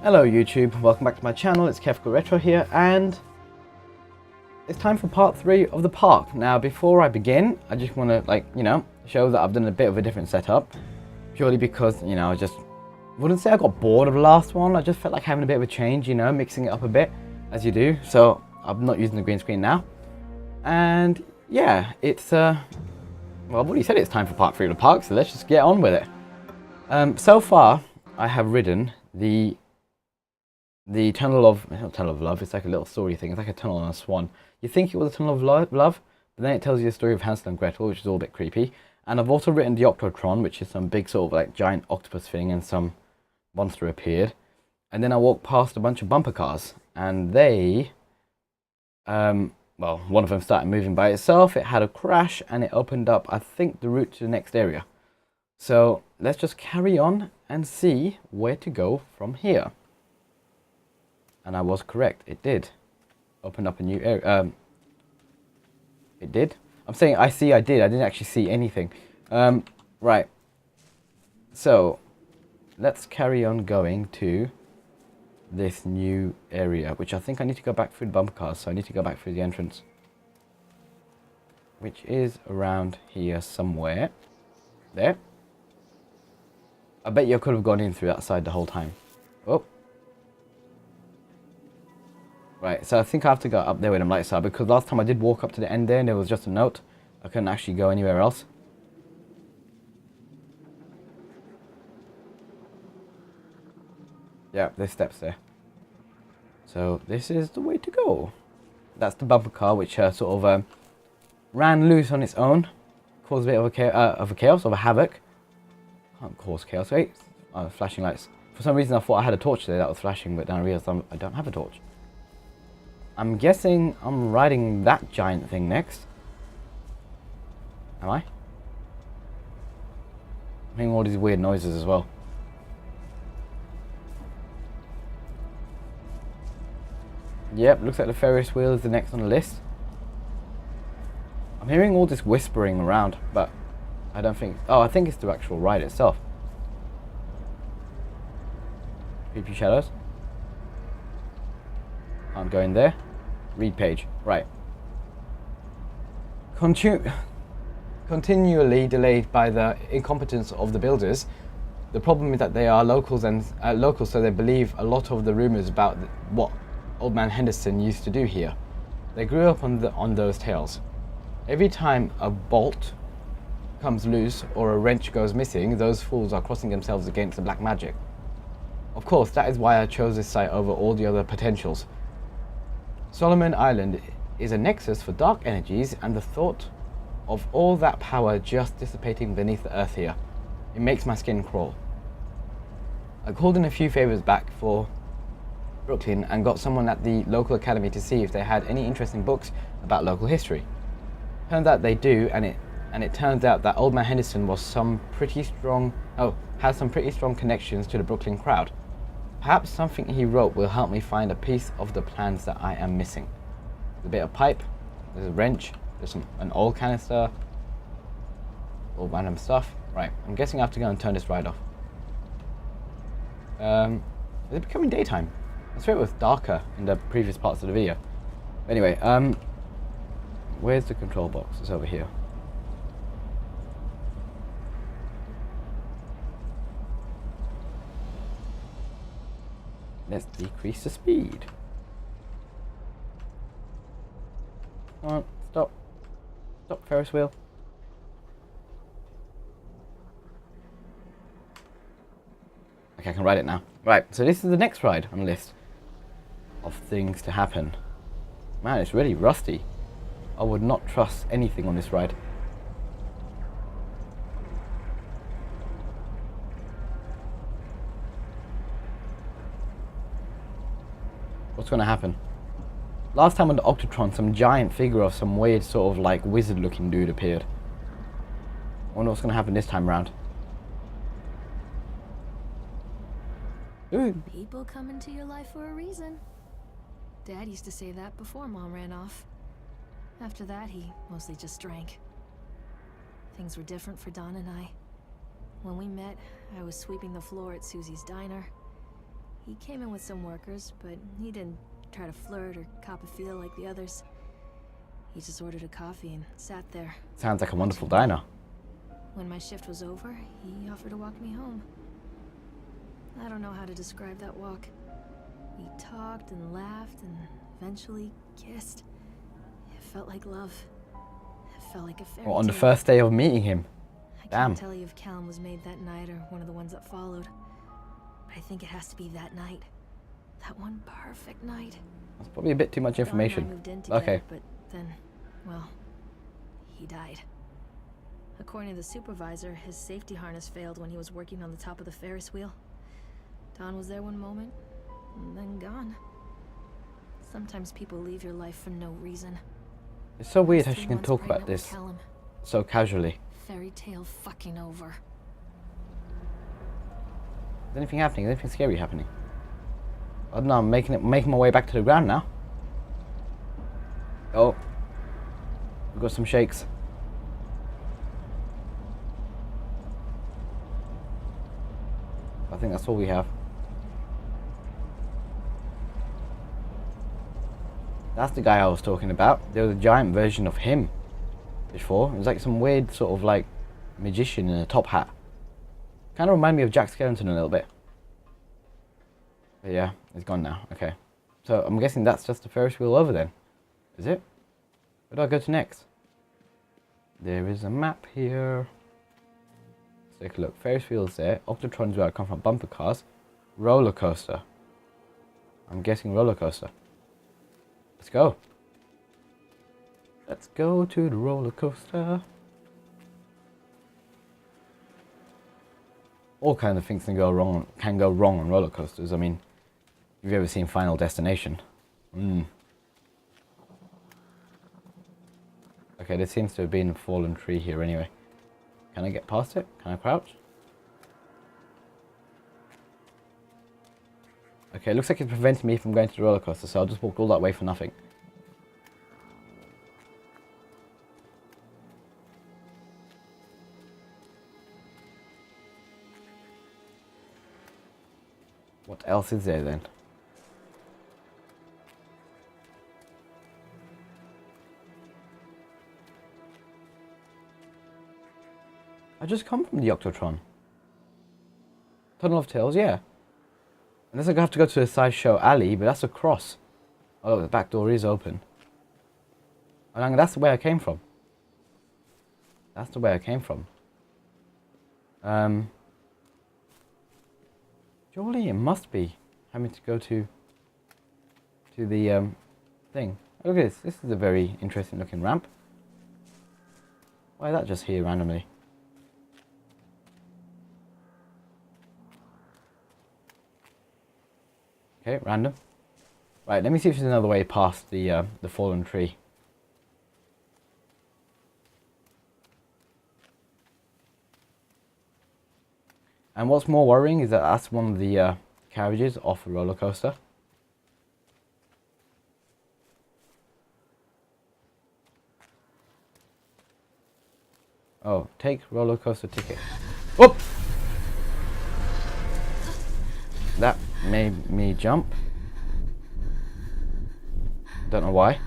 Hello YouTube, welcome back to my channel. It's QefkaRetro here, and it's time for part 3 of the park. Now before I begin, I just want to show that I've done a bit of a different setup, purely because I just wouldn't say I got bored of the last one. I just felt like having a bit of a change, mixing it up a bit as you do. So I'm not using the green screen now, and yeah, it's well, I've already said it's time for part 3 of the park, so let's just get on with it. So far I have ridden the tunnel of, not tunnel of love, it's like a little story thing. It's like a tunnel on a swan. You think it was a tunnel of love, but then it tells you the story of Hansel and Gretel, which is all a bit creepy. And I've also written the Octotron, which is some big sort of like giant octopus thing, and some monster appeared. And then I walked past a bunch of bumper cars, and they, well, one of them started moving by itself. It had a crash, and it opened up, I think, the route to the next area. So let's just carry on and see where to go from here. And I was correct, it did open up a new area. It did? I'm saying I did. I didn't actually see anything. Right. So, let's carry on going to this new area, which I think I need to go back through the bumper cars, so I need to go back through the entrance, which is around here somewhere. There. I bet you could have gone in through that side the whole time. Oh. Right, so I think I have to go up there with them light side, because last time I did walk up to the end there and there was just a note. I couldn't actually go anywhere else. Yeah, there's steps there. So this is the way to go. That's the bumper car, which sort of ran loose on its own. Caused a bit of a chaos, of a havoc. Can't cause chaos, wait. Oh, flashing lights. For some reason I thought I had a torch there that was flashing, but then I realized I don't have a torch. I'm guessing I'm riding that giant thing next. Am I? I'm hearing all these weird noises as well. Yep, looks like the Ferris wheel is the next on the list. I'm hearing all this whispering around, but I don't think... Oh, I think it's the actual ride itself. Creepy shadows. Can't go in there. Read page. Right. Continually delayed by the incompetence of the builders. The problem is that they are locals, and so they believe a lot of the rumors about what Old Man Henderson used to do here. They grew up on those tales. Every time a bolt comes loose or a wrench goes missing, those fools are crossing themselves against the black magic. Of course, that is why I chose this site over all the other potentials. Solomon Island is a nexus for dark energies, and the thought of all that power just dissipating beneath the earth here, it makes my skin crawl. I called in a few favors back for Brooklyn and got someone at the local academy to see if they had any interesting books about local history. Turns out they do, and it turns out that Old Man Henderson has some pretty strong connections to the Brooklyn crowd. Perhaps something he wrote will help me find a piece of the plans that I am missing. There's a bit of pipe, there's a wrench, there's an oil canister, all random stuff. Right, I'm guessing I have to go and turn this ride off. Is it becoming daytime? I swear it was darker in the previous parts of the video. Anyway, where's the control box? It's over here. Let's decrease the speed. Come on, stop. Stop, Ferris wheel. Okay, I can ride it now. Right, so this is the next ride on the list of things to happen. Man, it's really rusty. I would not trust anything on this ride. What's going to happen? Last time on the Octotron, some giant figure of some weird sort of like wizard looking dude appeared. I wonder what's going to happen this time around. Ooh. People come into your life for a reason. Dad used to say that before Mom ran off. After that, he mostly just drank. Things were different for Don and I. When we met, I was sweeping the floor at Susie's diner. He came in with some workers, but he didn't try to flirt or cop a feel like the others. He just ordered a coffee and sat there. Sounds like a wonderful diner. When my shift was over, he offered to walk me home. I don't know how to describe that walk. We talked and laughed and eventually kissed. It felt like love. It felt like a fairy tale. Well, on the first day of meeting him. I Damn. can't tell you if Callum was made that night or one of the ones that followed. But I think it has to be that night. That one perfect night. That's probably a bit too much Dawn and I information. moved in together, Okay. but then, well, he died. According to the supervisor, his safety harness failed when he was working on the top of the Ferris wheel. Dawn was there one moment, and then gone. Sometimes people leave your life for no reason. It's so weird I how was she 3 can months talk about pregnant with this Callum. so casually. Fairy tale fucking over. Is anything happening? Is anything scary happening? I don't know, I'm making my way back to the ground now. Oh. We've got some shakes. I think that's all we have. That's the guy I was talking about. There was a giant version of him before. It was like some weird sort of like magician in a top hat. Kind of reminded me of Jack Skellington a little bit. But yeah, it's gone now. Okay. So I'm guessing that's just the Ferris wheel over then. Is it? Where do I go to next? There is a map here. Let's take a look. Ferris wheel's there. Octotron's where I come from. Bumper cars. Roller coaster. I'm guessing roller coaster. Let's go. Let's go to the roller coaster. All kinds of things can go wrong on roller coasters. I mean, have you ever seen Final Destination? Okay, there seems to have been a fallen tree here anyway. Can I get past it? Can I crouch? Okay, it looks like it's preventing me from going to the roller coaster, so I'll just walk all that way for nothing. What else is there then? I just come from the Octotron. Tunnel of Tales, yeah. Unless I have to go to the sideshow alley, but that's across. Oh, the back door is open. And that's the way I came from. That's the way I came from. Surely it must be having to go to the thing. Look at this. This is a very interesting looking ramp. Why is that just here randomly? Okay, random. Right, let me see if there's another way past the fallen tree. And what's more worrying is that that's one of the carriages off a roller coaster. Oh, take roller coaster ticket. Whoop! That made me jump. Don't know why.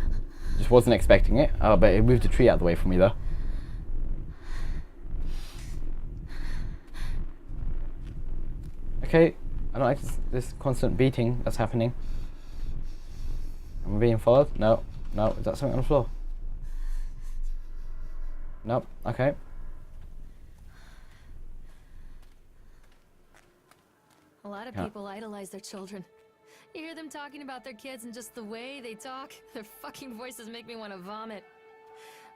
Just wasn't expecting it. Oh, but it moved the tree out of the way for me though. Okay, I don't like this constant beating that's happening. Am I being followed? No. No, is that something on the floor? Nope, okay. A lot of people idolize their children. You hear them talking about their kids and just the way they talk, their fucking voices make me want to vomit.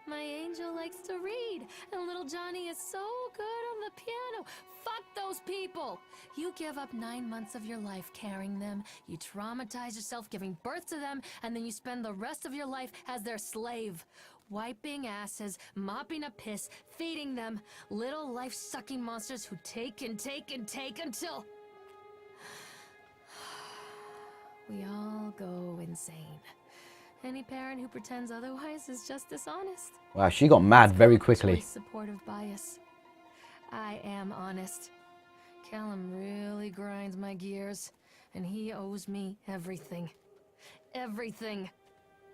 My angel likes to read, and little Johnny is so good on the piano. Fuck those people! You give up 9 months of your life carrying them, you traumatize yourself giving birth to them, and then you spend the rest of your life as their slave. Wiping asses, mopping up piss, feeding them. Little life-sucking monsters who take and take and take until... we all go insane. Any parent who pretends otherwise is just dishonest. Wow, she got mad very quickly. Supportive bias. I am honest. Callum really grinds my gears. And he owes me everything. Everything.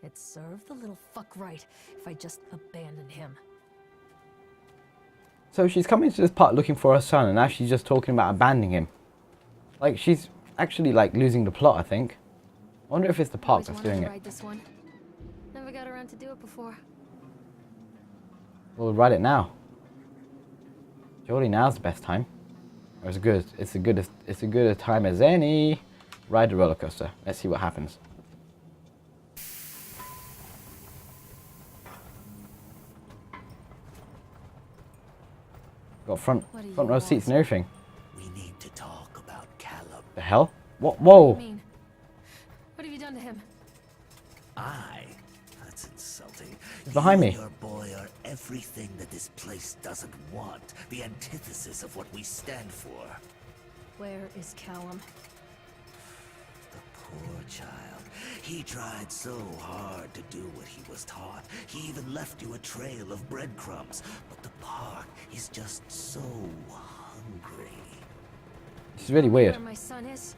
It served the little fuck right if I just abandoned him. So she's coming to this park looking for her son, and now she's just talking about abandoning him. Like, she's actually, like, losing the plot, I think. I wonder if it's the park that's doing it. Ride this one. Never got around to do it before. We'll ride it now. Surely now's the best time. Or it's a good a time as any. Ride the roller coaster. Let's see what happens. Got front row seats and everything. We need to talk about Callum. The hell? What? Whoa! What do you mean? What have you done to him? That's insulting. He's behind me. You and your boy are everything that this place doesn't want. The antithesis of what we stand for. Where is Callum? The poor child. He tried so hard to do what he was taught. He even left you a trail of breadcrumbs. But the park is just so hungry. This is really weird. Where my son is?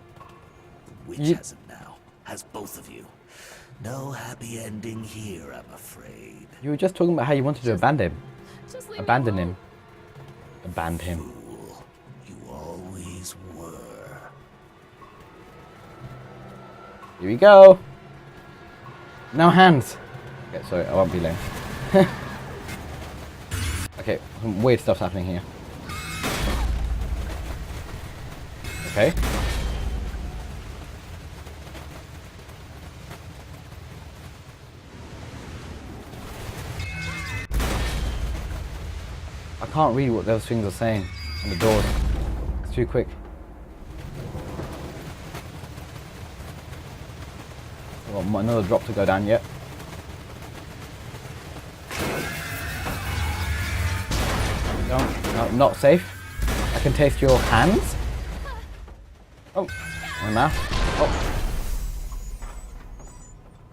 The witch has him now. Has both of you. No happy ending here, I'm afraid. You were just talking about how you wanted to abandon him. Just leave Abandon me him. Abandon him. Fool. You always were. Here we go. No hands. Okay, sorry, I won't be lame. Okay, some weird stuff's happening here. Okay. I can't read what those things are saying on the doors. It's too quick. I've got another drop to go down yet. No, not safe. I can taste your hands. Oh, my mouth. Oh.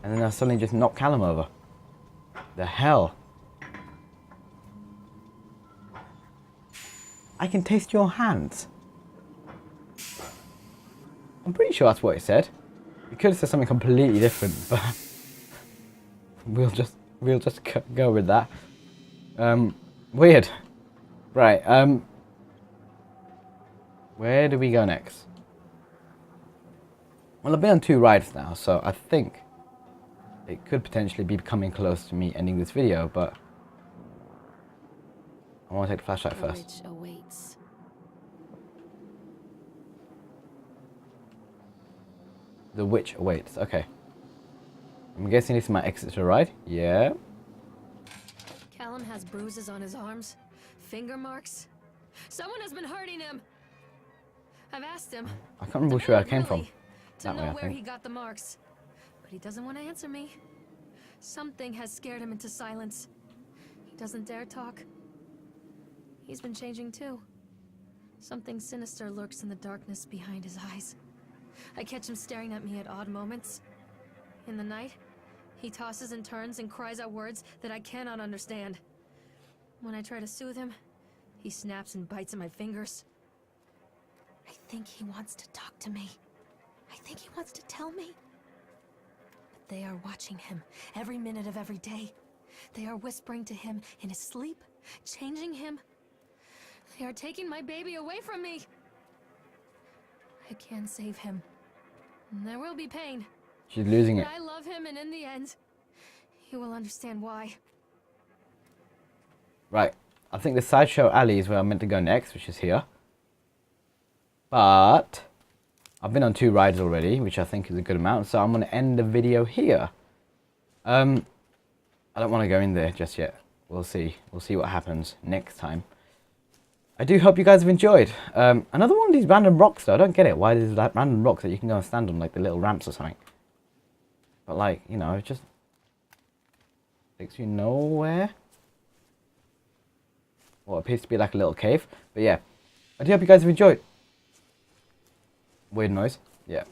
And then I suddenly just knocked Callum over. The hell? I can taste your hands. I'm pretty sure that's what it said. It could have said something completely different, but we'll just go with that. Weird. Right. Where do we go next? Well, I've been on 2 rides now, so I think it could potentially be coming close to me ending this video, but I want to take the flashlight first. Which awaits. The witch awaits. Okay. I'm guessing this is my exit to the ride. Yeah. Callum has bruises on his arms, finger marks. Someone has been hurting him. I've asked him. I can't remember where I came from. To That know way, I where think. he got the marks, but he doesn't want to answer me. Something has scared him into silence. He doesn't dare talk. He's been changing too. Something sinister lurks in the darkness behind his eyes. I catch him staring at me at odd moments. In the night, he tosses and turns and cries out words that I cannot understand. When I try to soothe him, he snaps and bites at my fingers. I think he wants to talk to me. I think he wants to tell me. But they are watching him every minute of every day. They are whispering to him in his sleep, changing him. They are taking my baby away from me. I can save him. And there will be pain. She's losing it. But I love him, and in the end, he will understand why. Right. I think the sideshow alley is where I'm meant to go next, which is here. But I've been on 2 rides already, which I think is a good amount, so I'm going to end the video here. I don't want to go in there just yet. We'll see. We'll see what happens next time. I do hope you guys have enjoyed. Another one of these random rocks, though. I don't get it. Why there's like random rocks that you can go and stand on, like the little ramps or something. But like, you know, it just takes you nowhere. What appears to be like a little cave. But yeah, I do hope you guys have enjoyed. Weird noise. Yeah.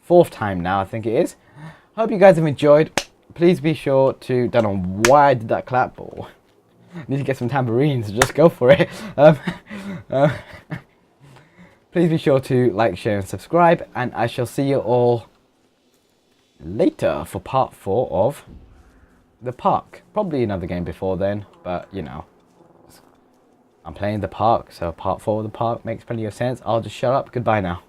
4th time now, I think it is. Hope you guys have enjoyed. Please be sure to, don't know why I did that clap, or need to get some tambourines, just go for it. Please be sure to like, share and subscribe, and I shall see you all later for part 4 of the park. Probably another game before then, but you know, I'm playing the park, so part 4 of the park makes plenty of sense. I'll just shut up. Goodbye now.